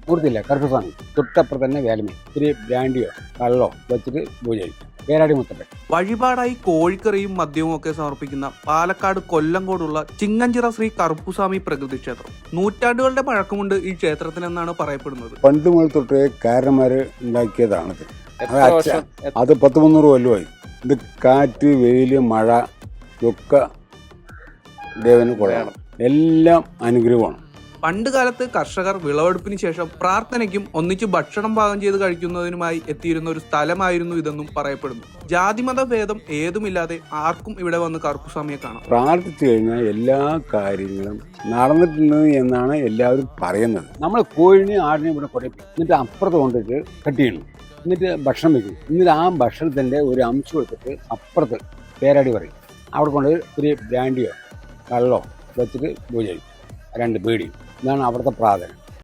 മൂർത്തിയില്ല കറുപ്പസ്വാമി തൊട്ടപ്പുറത്ത് തന്നെ വേലമേ ഇത്തിരി ബ്രാൻഡിയോ കള്ളോ വെച്ചിട്ട് പൂജ കഴിക്കും. പേരാടി മുത്തപ്പൻ. വഴിപാടായി കോഴിക്കറിയും മദ്യവും ഒക്കെ സമർപ്പിക്കുന്ന പാലക്കാട് കൊല്ലങ്കോടുള്ള ചിങ്ങഞ്ചിറ ശ്രീ കറുപ്പുസ്വാമി പ്രകൃതി ക്ഷേത്രം. നൂറ്റാണ്ടുകളുടെ പഴക്കമുണ്ട് ഈ ക്ഷേത്രത്തിനെന്നാണ് പറയപ്പെടുന്നത്. പണ്ട് മുതൽ തൊട്ടേ കാരന്മാര് ഉണ്ടാക്കിയതാണിത്. അത് 100-300 കൊല്ലമായി. ഇത് കാറ്റ്, വെയില്, മഴ ഒക്കെ ദേവന് കൊള്ളണം. എല്ലാം അനുഗ്രഹമാണ്. പണ്ട് കാലത്ത് കർഷകർ വിളവെടുപ്പിന് ശേഷം പ്രാർത്ഥനയ്ക്കും ഒന്നിച്ച് ഭക്ഷണം പാകം ചെയ്ത് കഴിക്കുന്നതിനുമായി എത്തിയിരുന്ന ഒരു സ്ഥലമായിരുന്നു ഇതെന്നും പറയപ്പെടുന്നു. ജാതിമത ഭേദം ഏതുമില്ലാതെ ആർക്കും ഇവിടെ വന്ന് കറുപ്പുസ്വാമിയെ കാണാം. പ്രാർത്ഥിച്ചു കഴിഞ്ഞാൽ എല്ലാ കാര്യങ്ങളും നടന്നിട്ടുണ്ട് എന്നാണ് എല്ലാവരും പറയുന്നത്. നമ്മൾ കോഴിനെയും ആടിനെയും ഇവിടെ കുടപ്പിക്കും, എന്നിട്ട് അപ്പുറത്ത് കൊണ്ടിട്ട് കട്ട് ചെയ്യണം, എന്നിട്ട് ഭക്ഷണം വയ്ക്കും. എന്നിട്ട് ആ ഭക്ഷണത്തിൻ്റെ ഒരു അംശം എടുത്തിട്ട് അപ്പുറത്ത് പേരാടി പറയും. അവിടെ കൊണ്ട് ഒരു ബ്രാൻഡിയോ കള്ളോ വെച്ചിട്ട് പൂജ ചെയ്യും. 2 ബീഡി. ഇതാണ് അവിടുത്തെ പ്രാർത്ഥന.